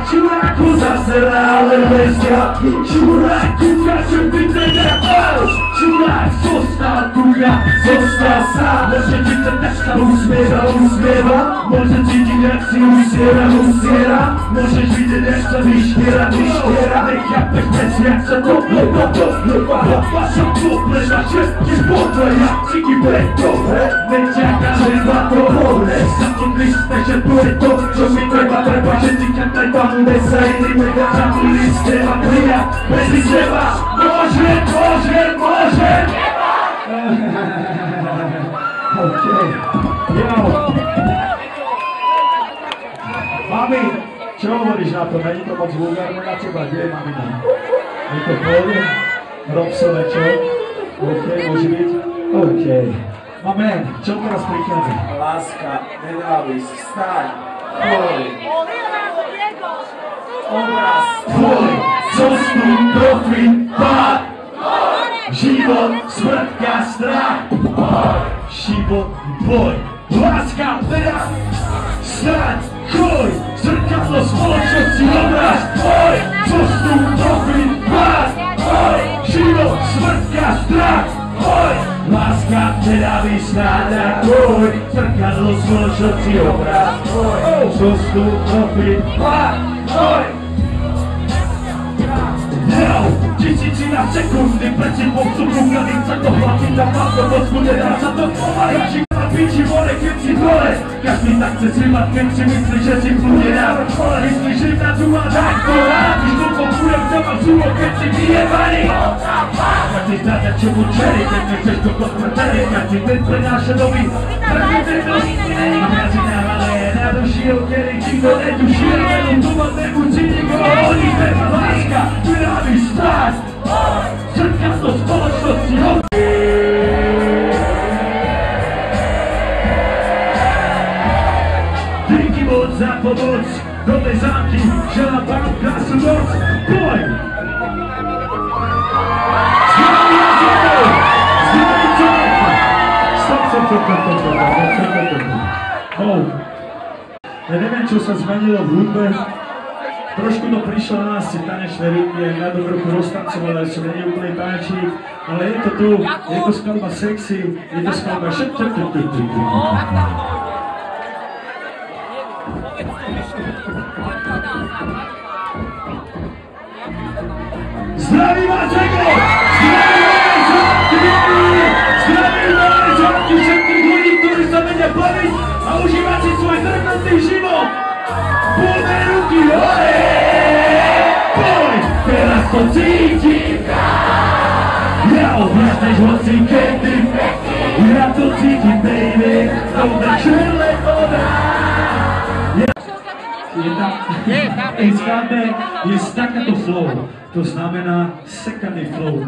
Čuráku zazerá, ale lesťa. Čuráku kaču vytredia pás. Čurák zostal tuja, zostal sám. Môže ti to dneska usmieva. Môže cítiť, jak si usiera. Môžeš vidieť, jak sa vyškiera. Nech ja peknec, jak sa tople. Vašom tople, vaše ti potle, jak si ti preto. Nečaká, že ma to pohne. Sa to Kriste, že to je to, čo mi treba, že ti ťa tam sa iný mega zabili z teba pria, bez teba. Môže. Okej. Jo. Mami, čo hovoríš na to? Není to moc vulgárne na teba? Kde je mamina? Je to pôjde? Robsové, čo? Okej, môže byť? Okej. Máme, čo teraz prichádza? Láska, nenávisť, vstaň, tvoj. Obraz tvoj, zostup, profit, pád. Život, smrtka, strach. Život, boj. Láska, teraz, vstaň, choj. Zrkadlo spoločnosti, obraz tvoj. Zostup, profit, pád. Život, smrtka, strach. Láska, nenávisť, náda, tvoj. Zrkadlo spoločnosti, obraz tvoj. Zostup, profit, pád. Tisícina sekundy pred tebou sú kúkaním sa to hlavy na páko mozgu, nedá sa to pomáľaš na piči vole, keď si dole. Každý tak chce slimať, keď si myslí, že si bude dávať vole. Myslíš, že na tu má tak to rád, když to pokujem sa mám zúbo, keď si vyjebaný. Každý znáte, čo mu čeli, keď nechceš to podpreteli. Každý deň prenáša nový prevedení. A mňazi návale je na duši, kedy nikto netuší, len doma nemusí nikoho oni treba láska, nenávisť, strach. Zrkadlo spoločnosti, díky moc za pomoc, dobre zámky, želám vám krásnu noc, boj! Zdraví a zdraví! Zdraví človeka! Stop. Ja neviem, čo sa zmenilo v hudbe. Trošku to prišlo na nás, tanečné rytmy, ja do trochu roztancovať, ale som nie úplný tanečník, ale je to tu, je to skladba sexy, je to skladba Zdravím vás, Ego! Zdravím vás, žabky, všetkých ľudí, ktorí sa vedia baviť a užívať si svoj drvnatý život! Poďme ruky hore! Poď, teraz to cítim! Ja obrážneš hoci kedy, ja to cítim, baby, dobre čerle voda! V skladbe je staccato flow, to znamená sekaný flow.